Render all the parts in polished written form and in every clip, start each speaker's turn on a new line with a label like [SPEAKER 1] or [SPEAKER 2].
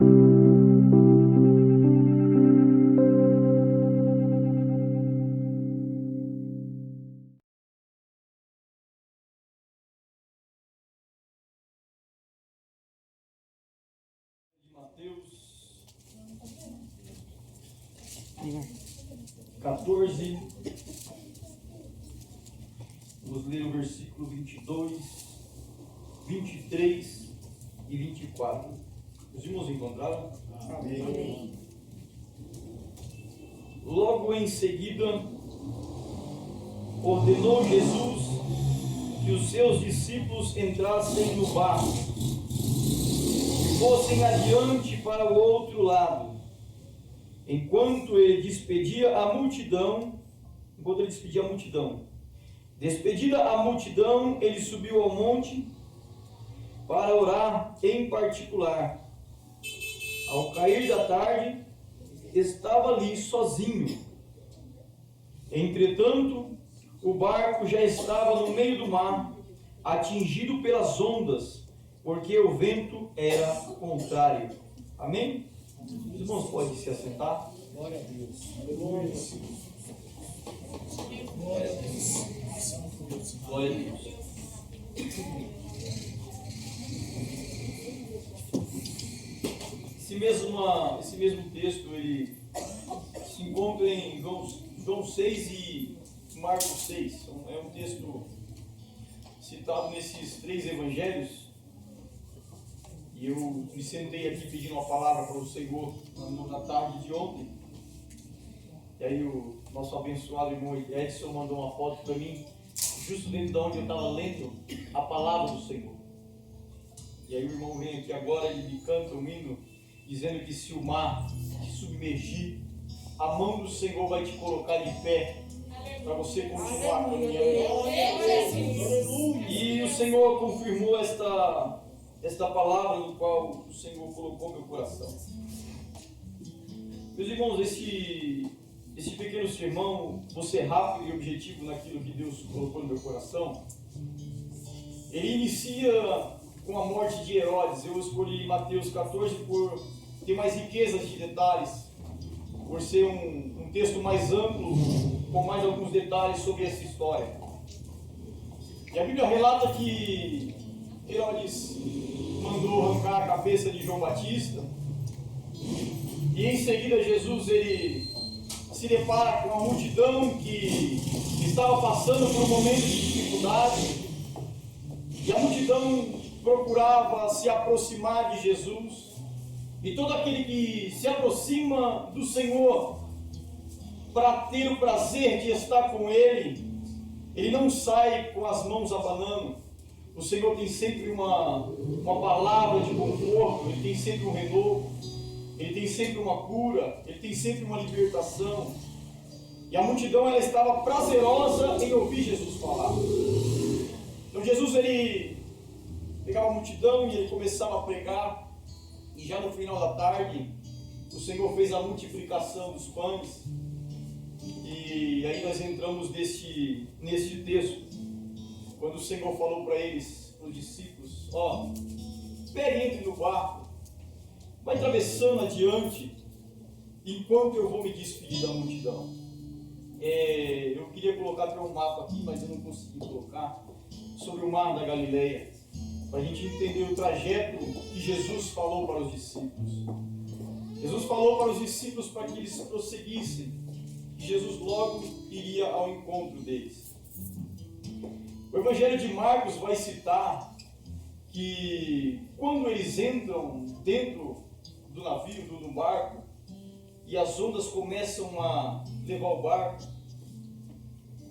[SPEAKER 1] Mateus 14, vamos ler o versículo 22, 23 e 24. Os irmãos encontraram? Amém. Logo em seguida, ordenou Jesus que os seus discípulos entrassem no barco e fossem adiante para o outro lado. Enquanto ele despedia a multidão, despedida a multidão, ele subiu ao monte para orar em particular. Ao cair da tarde, estava ali sozinho. Entretanto, o barco já estava no meio do mar, atingido pelas ondas, porque o vento era contrário. Amém? Os irmãos podem se assentar?
[SPEAKER 2] Glória a Deus. Aleluia. Glória a Deus.
[SPEAKER 1] Glória a Deus. Esse mesmo texto ele se encontra em João 6 e Marcos 6. É um texto citado nesses três evangelhos. E eu me sentei aqui pedindo uma palavra para o Senhor na tarde de ontem. E aí o nosso abençoado irmão Edson mandou uma foto para mim, justo dentro de onde eu estava lendo a palavra do Senhor. E aí o irmão vem aqui agora e me canta um hino, dizendo que se o mar te submergir, a mão do Senhor vai te colocar de pé, para você continuar caminhando. E o Senhor confirmou esta palavra no qual o Senhor colocou meu coração. Meus irmãos, esse pequeno sermão, vou ser rápido e objetivo naquilo que Deus colocou no meu coração. Ele inicia com a morte de Herodes. Eu escolhi Mateus 14 por ter mais riquezas de detalhes, por ser um texto mais amplo, com mais alguns detalhes sobre essa história. E a Bíblia relata que Herodes mandou arrancar a cabeça de João Batista, e em seguida Jesus ele se depara com a multidão que estava passando por um momento de dificuldade, e a multidão procurava se aproximar de Jesus, e todo aquele que se aproxima do Senhor para ter o prazer de estar com Ele, ele não sai com as mãos abanando. O Senhor tem sempre uma palavra de conforto, Ele tem sempre um renovo, Ele tem sempre uma cura, Ele tem sempre uma libertação. E a multidão ela estava prazerosa em ouvir Jesus falar. Então Jesus ele pegava a multidão e ele começava a pregar, e já no final da tarde o Senhor fez a multiplicação dos pães. E aí nós entramos neste texto, quando o Senhor falou para eles, para os discípulos: pegue, entre no barco, vai atravessando adiante, enquanto eu vou me despedir da multidão. Eu queria colocar até um mapa aqui, mas eu não consegui colocar, sobre o mar da Galileia, para a gente entender o trajeto que Jesus falou para os discípulos. Jesus falou para os discípulos para que eles prosseguissem, que Jesus logo iria ao encontro deles. O Evangelho de Marcos vai citar que quando eles entram dentro do navio, do barco, e as ondas começam a levar o barco,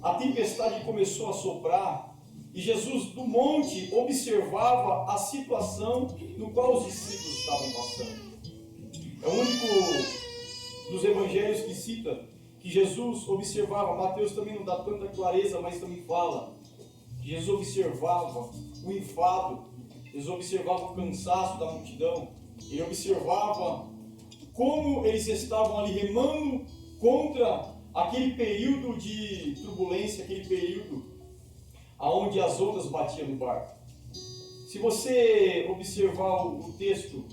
[SPEAKER 1] a tempestade começou a soprar, e Jesus do monte observava a situação no qual os discípulos estavam passando. É o único dos evangelhos que cita que Jesus observava. Mateus também não dá tanta clareza, mas também fala que Jesus observava o enfado, Jesus observava o cansaço da multidão, ele observava como eles estavam ali remando contra aquele período de turbulência, aquele período onde as ondas batiam no barco. Se você observar o texto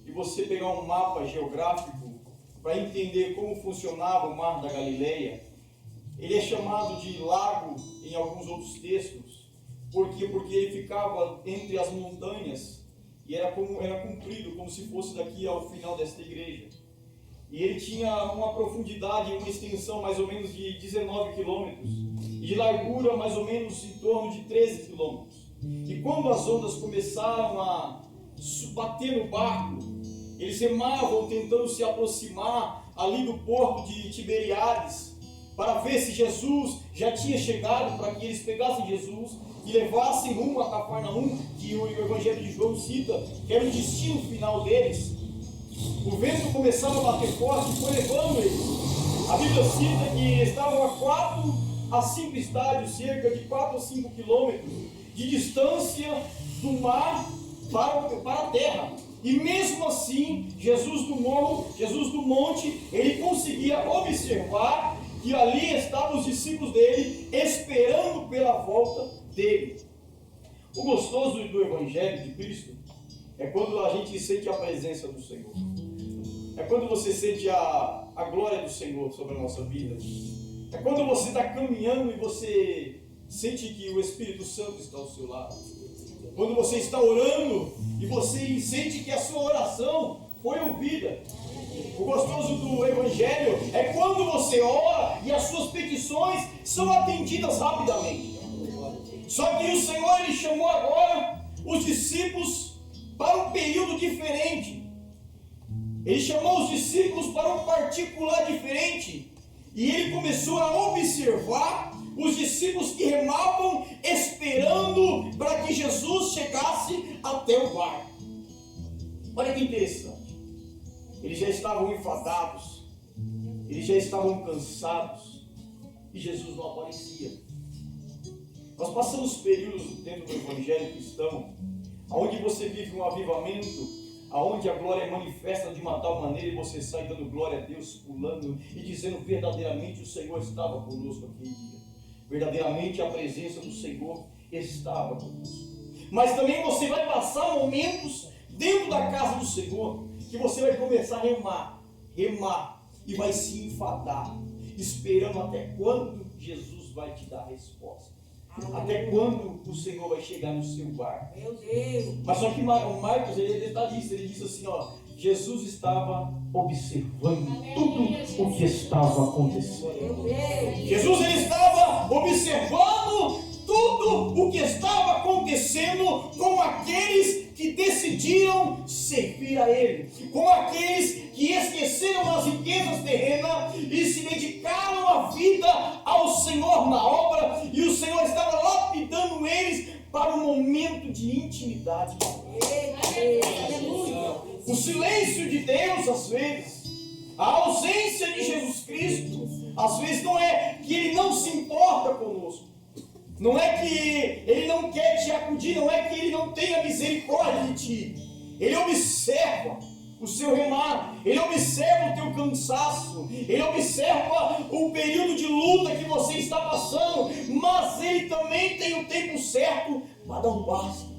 [SPEAKER 1] e você pegar um mapa geográfico para entender como funcionava o Mar da Galileia, ele é chamado de lago em alguns outros textos. Por quê? Porque ele ficava entre as montanhas e era comprido como se fosse daqui ao final desta igreja. E ele tinha uma profundidade, uma extensão mais ou menos de 19 quilômetros e de largura mais ou menos em torno de 13 quilômetros. E quando as ondas começaram a bater no barco, eles remavam tentando se aproximar ali do porto de Tiberíades para ver se Jesus já tinha chegado, para que eles pegassem Jesus e levassem rumo a Cafarnaum, que o Evangelho de João cita, que era o destino final deles. O vento começava a bater forte e foi levando eles. A Bíblia cita que estavam a 4 a 5 estádios, cerca de 4 a 5 quilômetros de distância do mar para a terra. E mesmo assim, Jesus do monte, ele conseguia observar que ali estavam os discípulos dele, esperando pela volta dele. O gostoso do Evangelho de Cristo é quando a gente sente a presença do Senhor. É quando você sente a glória do Senhor sobre a nossa vida. É quando você está caminhando e você sente que o Espírito Santo está ao seu lado. Quando você está orando e você sente que a sua oração foi ouvida. O gostoso do Evangelho é quando você ora e as suas petições são atendidas rapidamente. Só que o Senhor, ele chamou agora os discípulos para um período diferente. Ele chamou os discípulos para um particular diferente. E ele começou a observar os discípulos que remavam, esperando para que Jesus chegasse até o barco. Olha que interessante. Eles já estavam enfadados, eles já estavam cansados, e Jesus não aparecia. Nós passamos períodos dentro do Evangelho cristão, onde você vive um avivamento, aonde a glória é manifesta de uma tal maneira e você sai dando glória a Deus, pulando e dizendo verdadeiramente o Senhor estava conosco aquele dia. Verdadeiramente a presença do Senhor estava conosco. Mas também você vai passar momentos dentro da casa do Senhor que você vai começar a remar e vai se enfadar, esperando até quando Jesus vai te dar a resposta. Até quando o Senhor vai chegar no seu barco?
[SPEAKER 3] Meu Deus!
[SPEAKER 1] Mas só que o Marcos, ele detalhista, ele disse assim, ó, Jesus estava observando tudo o que estava acontecendo.
[SPEAKER 3] Meu Deus!
[SPEAKER 1] Jesus, ele estava observando tudo o que estava acontecendo com aqueles que decidiram servir a Ele, com aqueles que esqueceram as riquezas terrenas e se dedicaram a vida ao Senhor na obra, e o Senhor estava lapidando eles para um momento de intimidade.
[SPEAKER 3] Aleluia!
[SPEAKER 1] O silêncio de Deus, às vezes, a ausência de Jesus Cristo, às vezes não é que Ele não se importa conosco, não é que Ele não quer te acudir, não é que Ele não tenha misericórdia de ti. Ele observa o seu remar, Ele observa o teu cansaço, Ele observa o período de luta que você está passando, mas Ele também tem o tempo certo para dar um basta.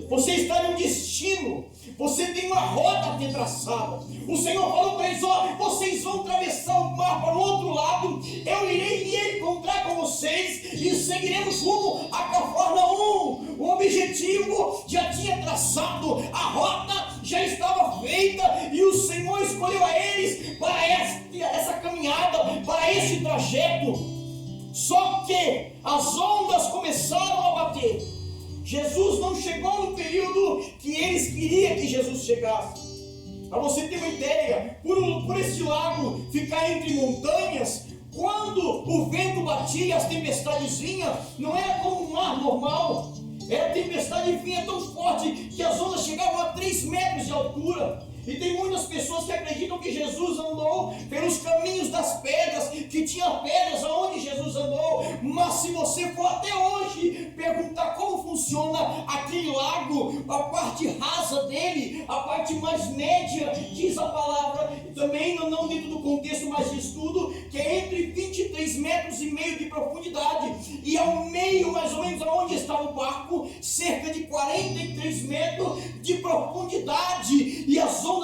[SPEAKER 1] Você está em um destino, você tem uma rota a ter traçada. O Senhor falou para eles, ó, vocês vão atravessar o mar para o outro lado, eu irei me encontrar com vocês e seguiremos rumo a Cafarnaum. O objetivo já tinha traçado, a rota já estava feita e o Senhor escolheu a eles para essa caminhada, para esse trajeto. Só que as ondas começaram a bater. Jesus não chegou no período que eles queriam que Jesus chegasse. Para você ter uma ideia, por esse lago ficar entre montanhas, quando o vento batia e as tempestades vinham, não era como um mar normal. A tempestade vinha tão forte que as ondas chegavam a 3 metros de altura. E tem muitas pessoas que acreditam que Jesus andou pelos caminhos das pedras, que tinha pedras aonde Jesus andou. Mas se você for até hoje perguntar como funciona aquele lago, a parte rasa dele, a parte mais média, diz a palavra, também não dentro do contexto mais de estudo, que é entre 23 metros e meio de profundidade. E ao meio, mais ou menos, aonde estava o barco, cerca de 43 metros de profundidade. E as ondas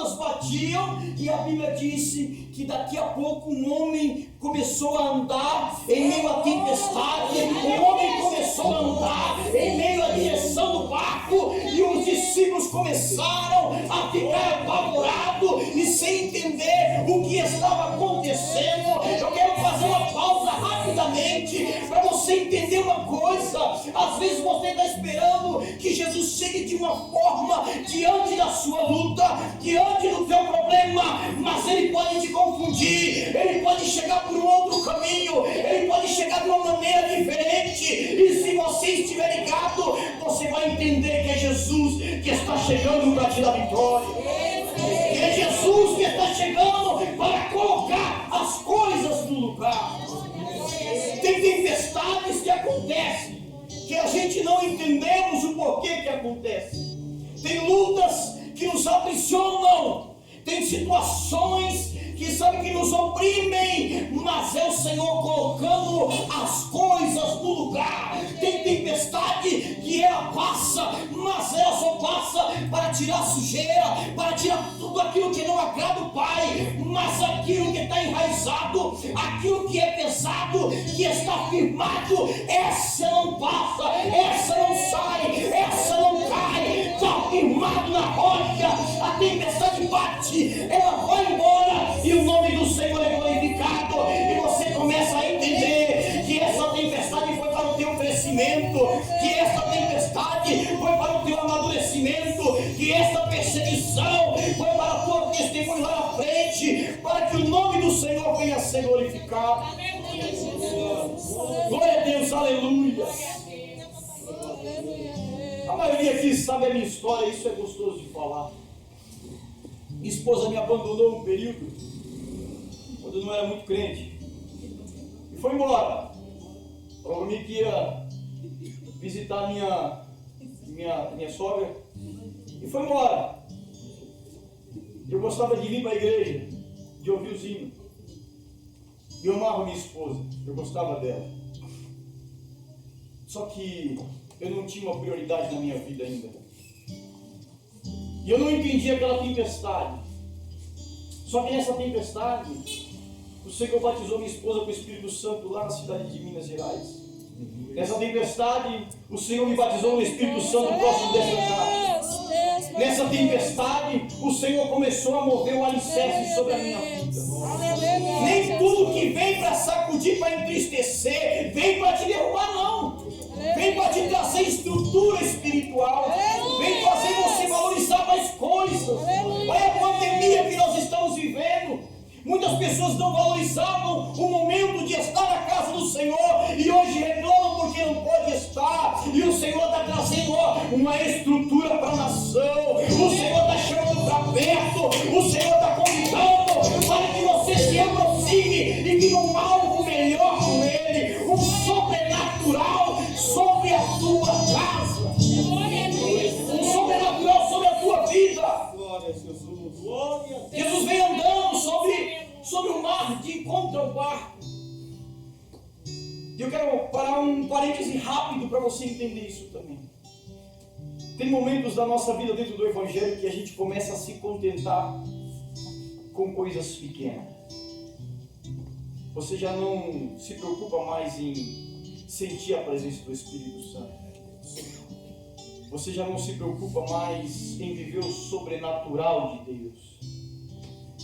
[SPEAKER 3] agiam, e a Bíblia disse que daqui a pouco um homem começou a andar em meio à tempestade, o homem começou a andar em meio à direção do barco, e os discípulos começaram a ficar apavorados e sem entender o que estava acontecendo. Eu quero fazer uma pausa rapidamente para você entender uma coisa. Às vezes você está esperando que Jesus chegue de uma forma diante da sua luta, diante do teu problema, mas ele pode te confundir, ele pode chegar por um outro caminho, ele pode chegar de uma maneira diferente, e se você estiver ligado, você vai entender que é Jesus que está chegando para te dar vitória, que é Jesus que está chegando para colocar as coisas no lugar. Tem tempestades que acontecem, que a gente não entendemos o porquê que acontece. Tem lutas que nos aprisionam, tem situações que sabe que nos oprimem, mas é o Senhor colocando as coisas no lugar. Tem tempestade que ela passa, mas ela só passa para tirar sujeira, para tirar tudo aquilo que não agrada o Pai, mas aquilo que está enraizado, aquilo que é pesado, que está firmado, essa não passa, essa não sai, essa não cai, está firmado na rocha. A tempestade bate, ela vai embora e o nome do Senhor é glorificado, e você começa a entender que essa tempestade foi para o teu crescimento, que essa tempestade foi para o teu amadurecimento, que essa perseguição foi para o teu testemunho lá na frente, para que o nome do Senhor venha a ser glorificado. Glória a Deus, aleluia. A maioria aqui sabe a minha história, isso é gostoso de falar. Minha esposa me abandonou um período, quando eu não era muito crente, e foi embora. Provavelmente que ia visitar minha sogra, e foi embora. Eu gostava de vir para a igreja, de ouvir os hinos. Eu amava minha esposa, eu gostava dela. Só que eu não tinha uma prioridade na minha vida ainda. E eu não entendia aquela tempestade. Só que nessa tempestade, o Senhor batizou minha esposa com o Espírito Santo lá na cidade de Minas Gerais. Nessa tempestade, o Senhor me batizou no Espírito Santo próximo dessa casa. Nessa tempestade, o Senhor começou a mover o alicerce sobre a minha vida. Nem tudo que vem para sacudir, para entristecer, vem para te derrubar, não. Vem para te trazer estrutura espiritual. Vem fazer você valorizar mais coisas. Olha a pandemia que nós estamos vivendo. Muitas pessoas não valorizavam o momento de estar na casa do Senhor e hoje reclamam porque não pode estar. E o Senhor está trazendo uma estrutura para a nação. O Senhor está chamando para perto. O Senhor está convidando para que você se aproxime e tenha um algo melhor com Ele, um sobrenatural sobre a tua casa, um sobrenatural sobre a tua vida. Jesus vem andando sobre o mar de encontro ao barco. E eu quero parar um parêntese rápido para você entender isso também. Tem momentos da nossa vida dentro do Evangelho que a gente começa a se contentar com coisas pequenas. Você já não se preocupa mais em sentir a presença do Espírito Santo. Você já não se preocupa mais em viver o sobrenatural de Deus.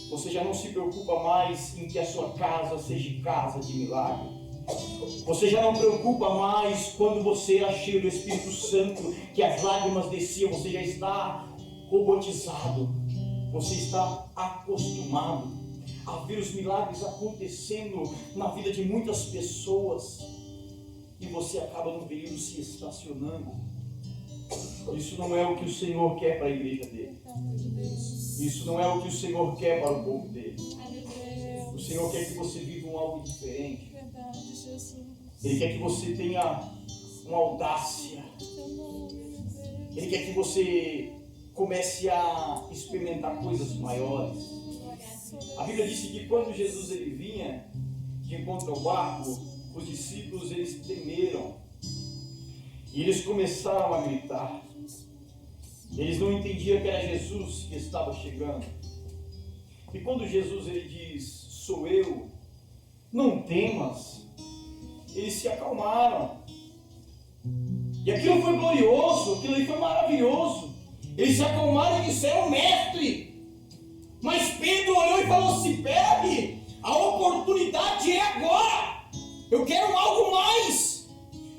[SPEAKER 3] Você já não se preocupa mais em que a sua casa seja casa de milagre. Você já não preocupa mais quando você era cheio do Espírito Santo, que as lágrimas desciam. Você já está robotizado. Você está acostumado a ver os milagres acontecendo na vida de muitas pessoas. E você acaba no período se estacionando. Isso não é o que o Senhor quer para a igreja dele. Isso não é o que o Senhor quer para o povo dele. O Senhor quer que você viva um algo diferente. Ele quer que você tenha uma audácia. Ele quer que você comece a experimentar coisas maiores. A Bíblia disse que quando Jesus ele vinha de encontro ao barco, os discípulos eles temeram. E eles começaram a gritar. Eles não entendiam que era Jesus que estava chegando.
[SPEAKER 1] E quando Jesus ele diz, sou eu, não temas, eles se acalmaram. E aquilo foi glorioso, aquilo ali foi maravilhoso. Eles se acalmaram e disseram, mestre. Mas Pedro olhou e falou assim, peraí, a oportunidade é agora. Eu quero algo mais.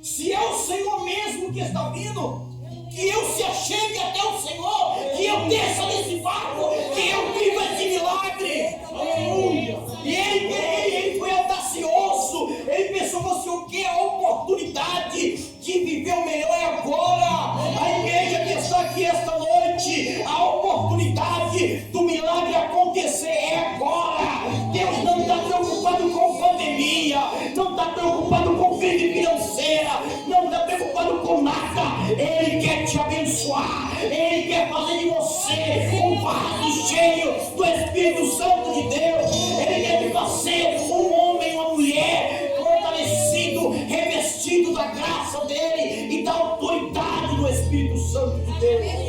[SPEAKER 1] Se é o Senhor mesmo que está vindo, que eu se achegue até o Senhor, que eu desça nesse barco, que eu viva esse milagre. Aleluia. E ele foi audacioso. Ele pensou, você o que? A oportunidade de viver o melhor é agora. A igreja que está aqui esta noite, a oportunidade do milagre acontecer é agora. Deus não está preocupado com pandemia, não está preocupado com crise financeira, não está preocupado com nada. Ele quer te abençoar, Ele quer fazer de você um vaso cheio do Espírito Santo de Deus. Ele quer te fazer um homem, uma mulher fortalecido, revestido da graça dele e da autoridade do Espírito Santo de Deus.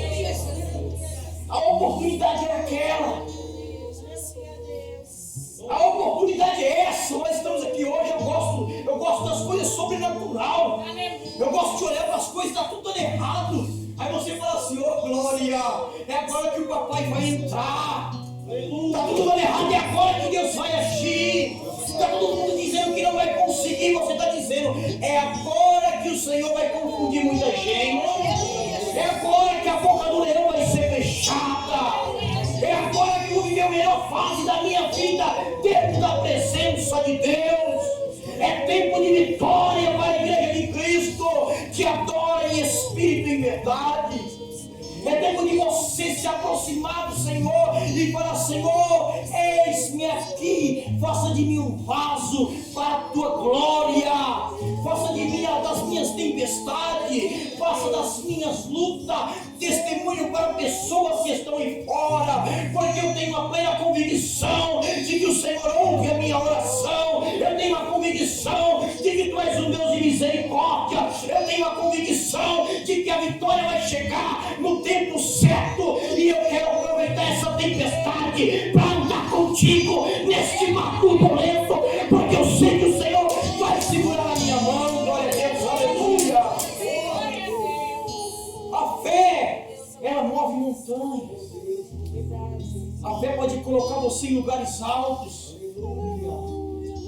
[SPEAKER 1] A oportunidade é aquela. A oportunidade é essa. Nós estamos aqui hoje. Eu gosto das coisas sobrenatural. Eu gosto de olhar para as coisas, está tudo dando errado. Aí você fala assim, ô glória, é agora que o papai vai entrar. Está tudo dando errado, é agora que Deus vai agir. Está todo mundo dizendo que não vai conseguir, você está dizendo, é agora que o Senhor vai confundir muita gente. É agora que a boca do leão vai ser fechada. É agora que eu vou viver a melhor fase da minha vida dentro da presença de Deus. É tempo de vitória para a igreja de Cristo que adora em espírito e em verdade. É tempo de você se aproximar do Senhor e falar, Senhor, eis-me aqui, faça de mim um vaso para a tua glória, faça de mim das minhas tempestades, faça das minhas lutas testemunho para pessoas que estão aí fora, porque eu tenho a plena convicção de que o Senhor ouve a minha oração, eu tenho a convicção de que tu és um Deus de misericórdia, eu tenho a convicção de que a vitória vai chegar no tempo certo, e eu quero aproveitar essa tempestade para andar contigo neste mar turbulento, porque eu sei que o Senhor vai segurar a minha mão. Glória a Deus, aleluia. A fé, ela move montanhas. A fé pode colocar você em lugares altos.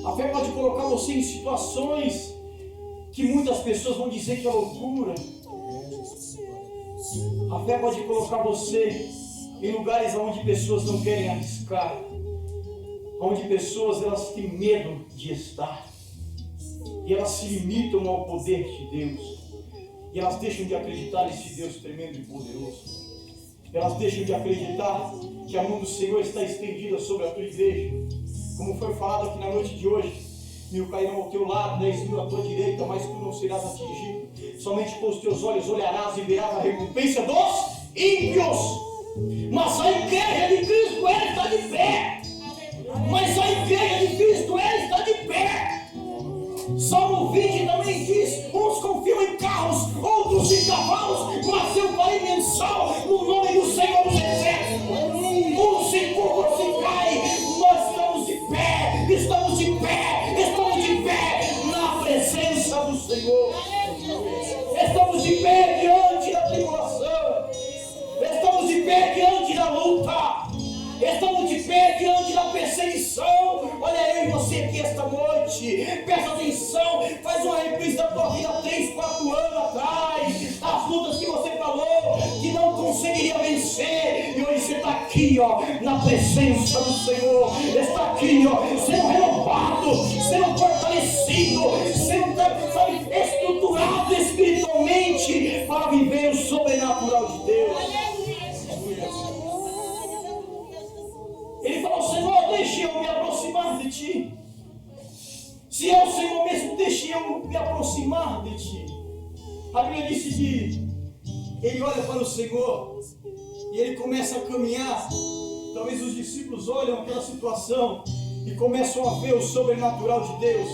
[SPEAKER 1] A fé pode colocar você em situações que muitas pessoas vão dizer que é loucura. A fé pode colocar você em lugares onde pessoas não querem arriscar, onde pessoas elas têm medo de estar, e elas se limitam ao poder de Deus, e elas deixam de acreditar nesse Deus tremendo e poderoso. Elas deixam de acreditar que a mão do Senhor está estendida sobre a tua igreja, como foi falado aqui na noite de hoje. 1000 cairão ao teu lado, 10.000 à tua direita, mas tu não serás atingido. Somente com os teus olhos olharás e verás a recompensa dos ímpios. Mas a igreja de Cristo, ela está de pé. Mas a igreja de Cristo, ela está de pé. Salmo 20 também diz, uns confiam em carros, outros em cavalos, mas eu farei menção no nome do Senhor dos Exércitos. Uns se curvam, se caem, nós estamos de pé, estamos de pé, estamos de pé na presença do Senhor. Estamos de pé diante da tribulação, estamos de pé diante da luta, estamos de pé diante da perseguição. Olha eu e você aqui esta noite, presta atenção, faz uma reprise da tua vida 3, 4 anos atrás, as lutas que você falou que não conseguiria vencer, e hoje você está aqui, ó, na presença do Senhor, está aqui, ó, sendo renovado, sendo fortalecido, sendo, sabe, estruturado espiritualmente para viver o sobrenatural de Deus. Ele falou, Senhor, deixe eu me aproximar de Ti. Se é o Senhor mesmo, deixe eu me aproximar de Ti. A Bíblia disse que ele olha para o Senhor e ele começa a caminhar. Talvez os discípulos olham aquela situação e começam a ver o sobrenatural de Deus.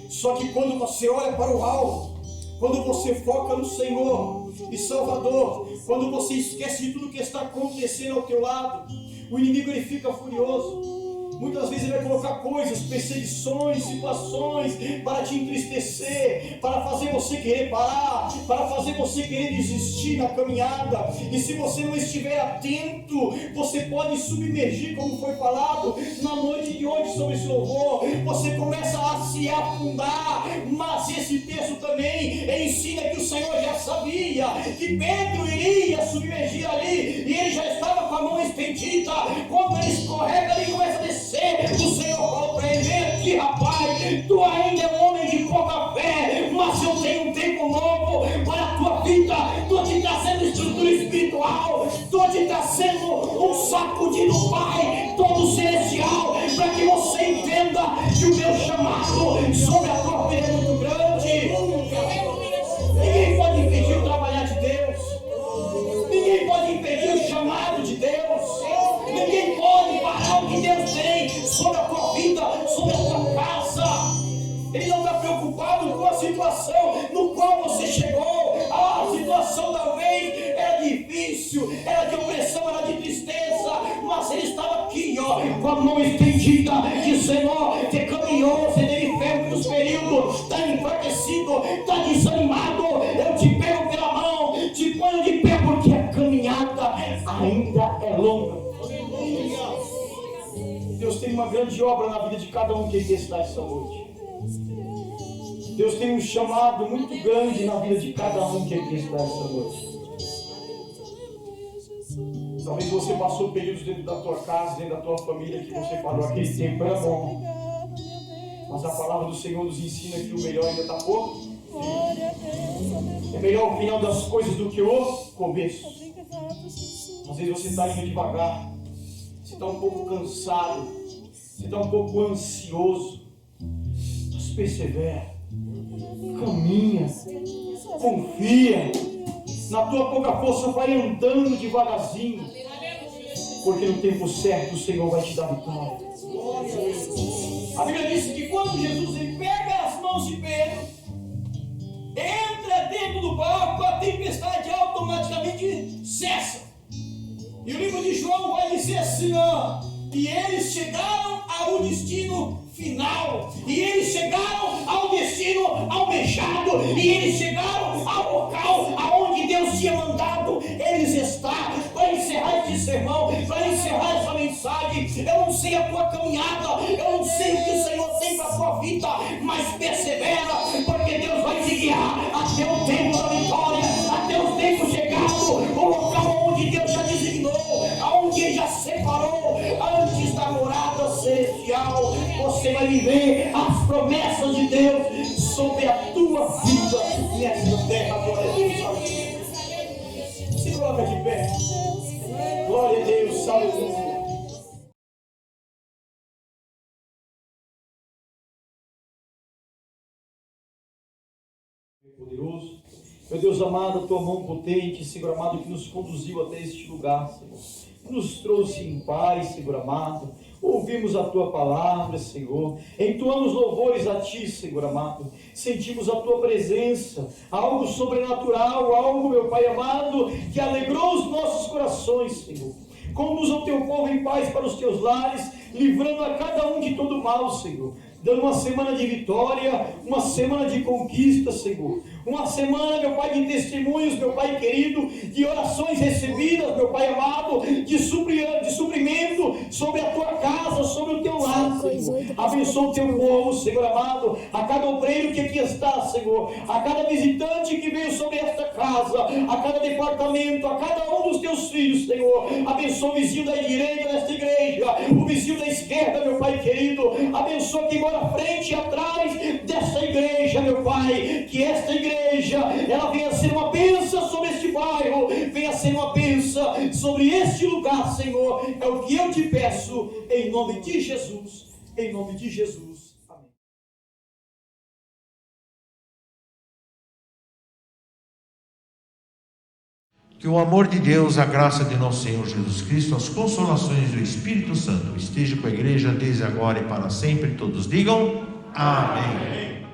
[SPEAKER 1] Só que quando você olha para o alto, quando você foca no Senhor e Salvador, quando você esquece de tudo que está acontecendo ao teu lado, o inimigo ele fica furioso. Muitas vezes ele vai colocar coisas, perseguições, situações para te entristecer, para fazer você querer parar, para fazer você querer desistir na caminhada. E se você não estiver atento, você pode submergir, como foi falado na noite de hoje sobre esse louvor. Você começa a se afundar. Mas esse texto também ensina que o Senhor já sabia que Pedro iria submergir ali, e ele já estava com a mão estendida. Quando ele escorrega, ele começa a descer. O Senhor falou para ele: vem aqui, rapaz, tu ainda é um homem de pouca fé, mas eu tenho um tempo novo para a tua vida. Estou te trazendo estrutura espiritual, estou te trazendo um sacudir do Pai todo celestial, para que você entenda que o meu chamado sobre a tua vida é muito grande. Ninguém pode impedir o trabalhar de Deus, ninguém pode impedir o chamado de Deus, ninguém pode parar o que Deus tem sobre a tua vida, sobre a tua casa. Ele não está preocupado com a situação no qual você chegou. A situação da vez era difícil, era de opressão, era de tristeza, mas ele estava aqui, ó, com a mão estendida, dizendo: ó, você caminhou, você teve fé em muitos períodos, está enfraquecido, está desanimado, eu te pego pela mão, te ponho de pé, porque a caminhada ainda é longa. Deus tem uma grande obra na vida de cada um que aqui está esta noite. Deus tem um chamado muito grande na vida de cada um que aqui está esta noite. Talvez você passou períodos dentro da tua casa, dentro da tua família, que você falou: aquele tempo era bom. Mas a palavra do Senhor nos ensina que o melhor ainda está por vir. É melhor o final das coisas do que o começo. Às vezes você está indo devagar, você está um pouco cansado, você está um pouco ansioso, mas persevera, caminha, confia. Na tua pouca força vai andando devagarzinho, porque no tempo certo o Senhor vai te dar vitória. A Bíblia diz que quando Jesus ele pega as mãos de Pedro, entra dentro do barco, a tempestade automaticamente cessa. E o livro de João vai dizer assim, ó: e eles chegaram ao destino final, e eles chegaram ao destino almejado, e eles chegaram ao local aonde Deus tinha mandado eles estar. Para encerrar este sermão, para encerrar essa mensagem, eu não sei a tua caminhada, eu não sei o que o Senhor tem para a tua vida, mas persevera, porque Deus vai te guiar até o tempo da vitória, até o tempo chegado, o local onde Deus já designou, aonde Ele já separou, antes da morada celestial. Você vai viver as promessas de Deus sobre a tua vida nesta terra. Glória a Deus. Se coloca de pé. Glória a Deus. Aleluia. Poderoso. Meu Deus amado, a tua mão potente, Senhor amado, que nos conduziu até este lugar, Senhor. Nos trouxe em paz, Senhor amado. Ouvimos a tua palavra, Senhor. Entoamos louvores a ti, Senhor amado. Sentimos a tua presença, algo sobrenatural, algo, meu Pai amado, que alegrou os nossos corações, Senhor. Conduza o teu povo em paz para os teus lares, livrando a cada um de todo mal, Senhor. Dando uma semana de vitória, uma semana de conquista, Senhor. Uma semana, meu Pai, de testemunhos, meu Pai querido, de orações recebidas, meu Pai amado, de suprimento sobre a tua casa, sobre o teu lar, Senhor. Abençoa o teu povo, Senhor amado, a cada obreiro que aqui está, Senhor, a cada visitante que veio sobre esta casa, a cada departamento, a cada um dos teus filhos, Senhor. Abençoa o vizinho da direita desta igreja, o vizinho da esquerda, meu Pai querido. Abençoa quem mora à frente e atrás desta igreja, meu Pai, que esta igreja ela venha ser uma bênção sobre este bairro, venha ser uma bênção sobre este lugar, Senhor. É o que eu te peço, em nome de Jesus, em nome de Jesus. Amém.
[SPEAKER 4] Que o amor de Deus, a graça de nosso Senhor Jesus Cristo, as consolações do Espírito Santo esteja com a igreja desde agora e para sempre. Todos digam amém.